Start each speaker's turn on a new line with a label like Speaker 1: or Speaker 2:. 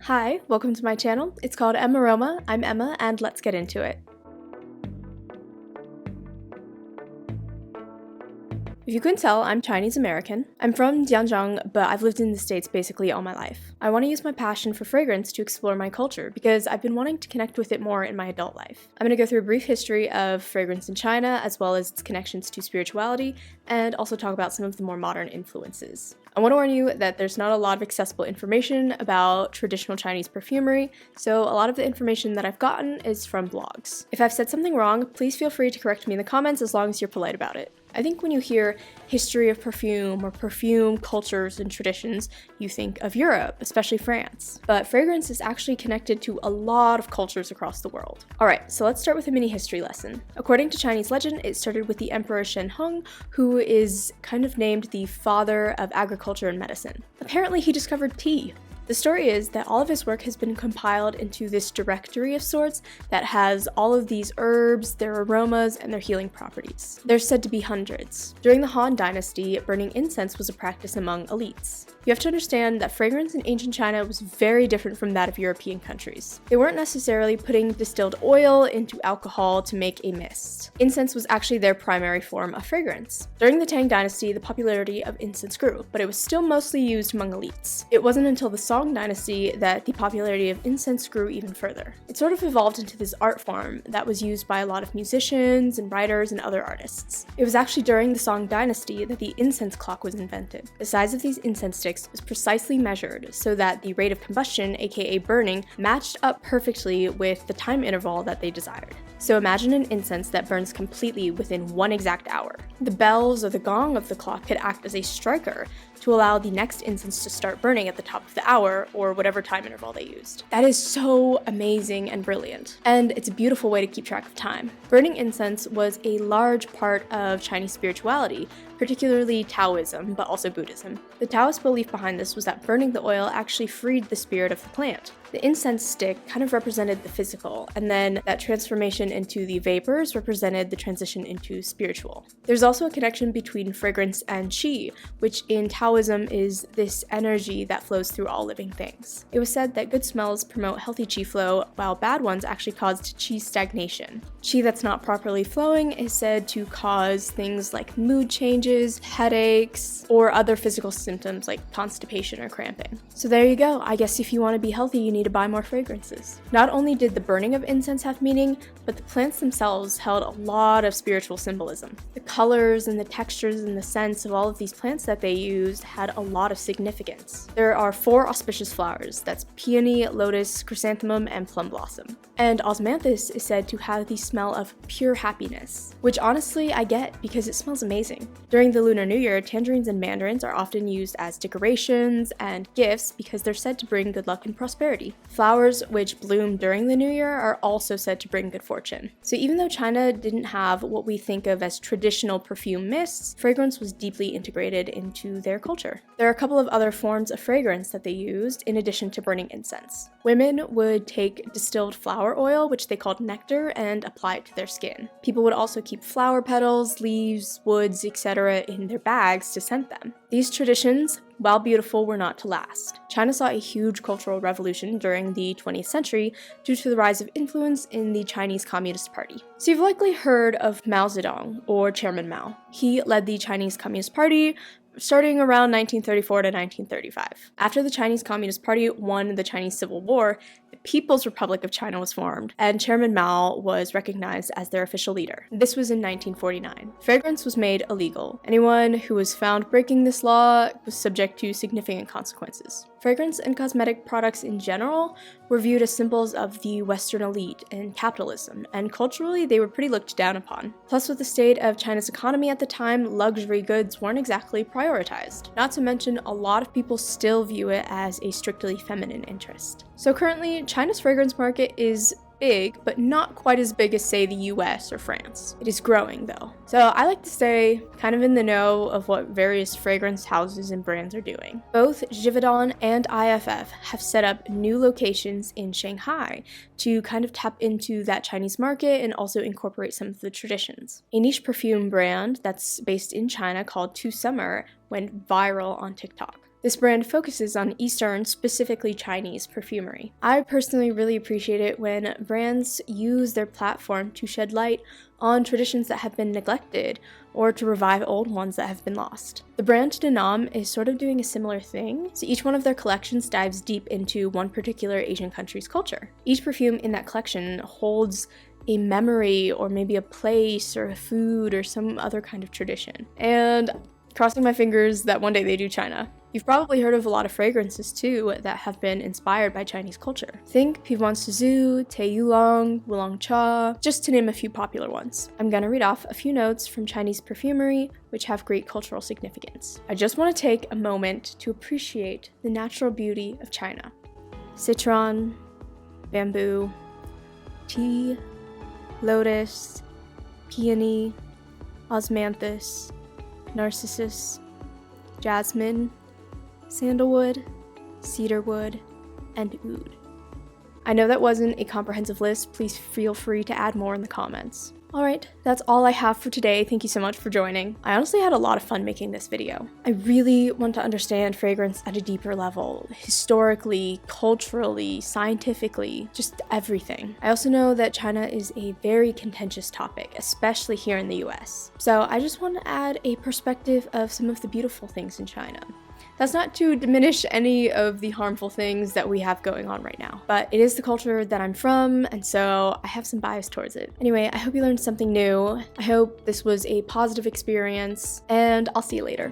Speaker 1: Hi, welcome to my channel. It's called Emma Roma. I'm Emma, and let's get into it. If you couldn't tell, I'm Chinese American. I'm from Jiangzhou, but I've lived in the States basically all my life. I want to use my passion for fragrance to explore my culture because I've been wanting to connect with it more in my adult life. I'm going to go through a brief history of fragrance in China, as well as its connections to spirituality, and also talk about some of the more modern influences. I want to warn you that there's not a lot of accessible information about traditional Chinese perfumery, so a lot of the information that I've gotten is from blogs. If I've said something wrong, please feel free to correct me in the comments as long as you're polite about it. I think when you hear history of perfume or perfume cultures and traditions, you think of Europe, especially France. But fragrance is actually connected to a lot of cultures across the world. Alright, so let's start with a mini history lesson. According to Chinese legend, it started with the Emperor Shen Hong, who is kind of named the father of agriculture and medicine. Apparently he discovered tea. The story is that all of his work has been compiled into this directory of sorts that has all of these herbs, their aromas, and their healing properties. There's said to be hundreds. During the Han Dynasty, burning incense was a practice among elites. You have to understand that fragrance in ancient China was very different from that of European countries. They weren't necessarily putting distilled oil into alcohol to make a mist. Incense was actually their primary form of fragrance. During the Tang Dynasty, the popularity of incense grew, but it was still mostly used among elites. It wasn't until the Song Dynasty that the popularity of incense grew even further. It sort of evolved into this art form that was used by a lot of musicians and writers and other artists. It was actually during the Song Dynasty that the incense clock was invented. The size of these incense sticks was precisely measured so that the rate of combustion, aka burning, matched up perfectly with the time interval that they desired. So imagine an incense that burns completely within 1 exact hour. The bells or the gong of the clock could act as a striker to allow the next incense to start burning at the top of the hour, or whatever time interval they used. That is so amazing and brilliant, and it's a beautiful way to keep track of time. Burning incense was a large part of Chinese spirituality, particularly Taoism, but also Buddhism. The Taoist belief behind this was that burning the oil actually freed the spirit of the plant. The incense stick kind of represented the physical, and then that transformation into the vapors represented the transition into spiritual. There's also a connection between fragrance and qi, which in Taoism is this energy that flows through all living things. It was said that good smells promote healthy qi flow, while bad ones actually caused qi stagnation. Qi that's not properly flowing is said to cause things like mood changes, headaches, or other physical symptoms like constipation or cramping. So there you go. I guess if you want to be healthy, you need to buy more fragrances. Not only did the burning of incense have meaning, but the plants themselves held a lot of spiritual symbolism. The colors and the textures and the scents of all of these plants that they used had a lot of significance. There are 4 auspicious flowers, that's peony, lotus, chrysanthemum, and plum blossom. And osmanthus is said to have the smell of pure happiness, which honestly I get because it smells amazing. During the Lunar New Year, tangerines and mandarins are often used as decorations and gifts because they're said to bring good luck and prosperity. Flowers which bloom during the New Year are also said to bring good fortune. So even though China didn't have what we think of as traditional perfume mists, fragrance was deeply integrated into their culture. There are a couple of other forms of fragrance that they used in addition to burning incense. Women would take distilled flower oil, which they called nectar, and apply it to their skin. People would also keep flower petals, leaves, woods, etc. in their bags to scent them. These traditions, while beautiful, were not to last. China saw a huge cultural revolution during the 20th century due to the rise of influence in the Chinese Communist Party. So you've likely heard of Mao Zedong, or Chairman Mao. He led the Chinese Communist Party starting around 1934 to 1935. After the Chinese Communist Party won the Chinese Civil War, the People's Republic of China was formed, and Chairman Mao was recognized as their official leader. This was in 1949. Fragrance was made illegal. Anyone who was found breaking this law was subject to significant consequences. Fragrance and cosmetic products in general were viewed as symbols of the Western elite and capitalism, and culturally they were pretty looked down upon. Plus, with the state of China's economy at the time, luxury goods weren't exactly prioritized. Not to mention, a lot of people still view it as a strictly feminine interest. So currently, China's fragrance market is big, but not quite as big as, say, the US or France. It is growing, though. So I like to stay kind of in the know of what various fragrance houses and brands are doing. Both Givaudan and IFF have set up new locations in Shanghai to kind of tap into that Chinese market and also incorporate some of the traditions. A niche perfume brand that's based in China called Two Summer went viral on TikTok. This brand focuses on Eastern, specifically Chinese, perfumery. I personally really appreciate it when brands use their platform to shed light on traditions that have been neglected or to revive old ones that have been lost. The brand Danam is sort of doing a similar thing, so each one of their collections dives deep into one particular Asian country's culture. Each perfume in that collection holds a memory or maybe a place or a food or some other kind of tradition. And crossing my fingers that one day they do China. You've probably heard of a lot of fragrances too that have been inspired by Chinese culture. Think Pivon Suzu, Tei Yulong, Wulong Cha, just to name a few popular ones. I'm gonna read off a few notes from Chinese perfumery which have great cultural significance. I just want to take a moment to appreciate the natural beauty of China. Citron, bamboo, tea, lotus, peony, osmanthus, narcissus, jasmine, sandalwood, cedarwood, and oud. I know that wasn't a comprehensive list. Please feel free to add more in the comments. Alright, that's all I have for today. Thank you so much for joining. I honestly had a lot of fun making this video. I really want to understand fragrance at a deeper level, historically, culturally, scientifically, just everything. I also know that China is a very contentious topic, especially here in the US. So I just want to add a perspective of some of the beautiful things in China. That's not to diminish any of the harmful things that we have going on right now, but it is the culture that I'm from, and so I have some bias towards it. Anyway, I hope you learned something new. I hope this was a positive experience, and I'll see you later.